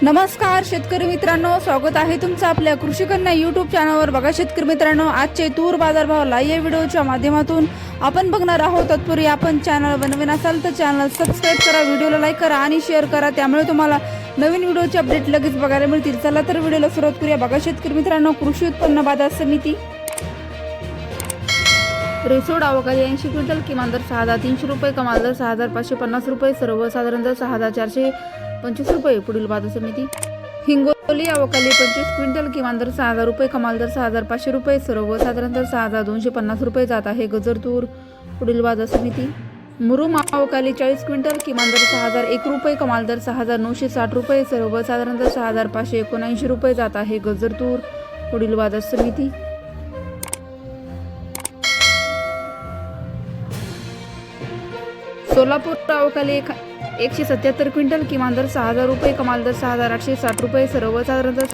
नमस्कार शेतकरी मित्रांनो, स्वागत आहे तुमचं आपल्या कृषी कन्या यूट्यूब चॅनलवर। बघा शेतकरी मित्रांनो, आजचे तूर बाजारभाव लाईव्ह या व्हिडिओच्या माध्यमातून आपण बघणार आहोत। तत्पूर्वी आपण चॅनल बनवून असाल तर चॅनल सबस्क्राईब करा, व्हिडिओला लाईक करा आणि शेअर करा, त्यामुळे तुम्हाला नवीन व्हिडिओचे अपडेट लगेच बघायला मिळतील। चला तर व्हिडिओला सुरुवात करूया। बघा शेतकरी मित्रांनो, कृषी उत्पन्न बाजार समिती रिसोड अवकाळी 80 क्विंटल, किमान दर 6300 रुपये, कमाल दर 6550 रुपये, सर्वसाधारण दर 6425 रुपये। पुढील बाजार समिती हिंगोली अवकाळी 25 क्विंटल, किमान दर 6000 रुपये, कमाल दर 6500 रुपये, सर्वसाधारण दर 6250 रुपये जात आहे गजर तूर। पुढील बाजार समिती मुरुम अवकाळी 40 क्विंटल, किमान दर 6001 रुपये, कमाल दर 6960 रुपये, सर्वसाधारण दर 6579 रुपये जात आहे गजर तूर। पुढील बाजार समिती सोलापूर अवकाळी 177 क्विंटल, किमान दर 6000 रुपये, कमाल दर 6860 रुपये, सर्वसाधारण दर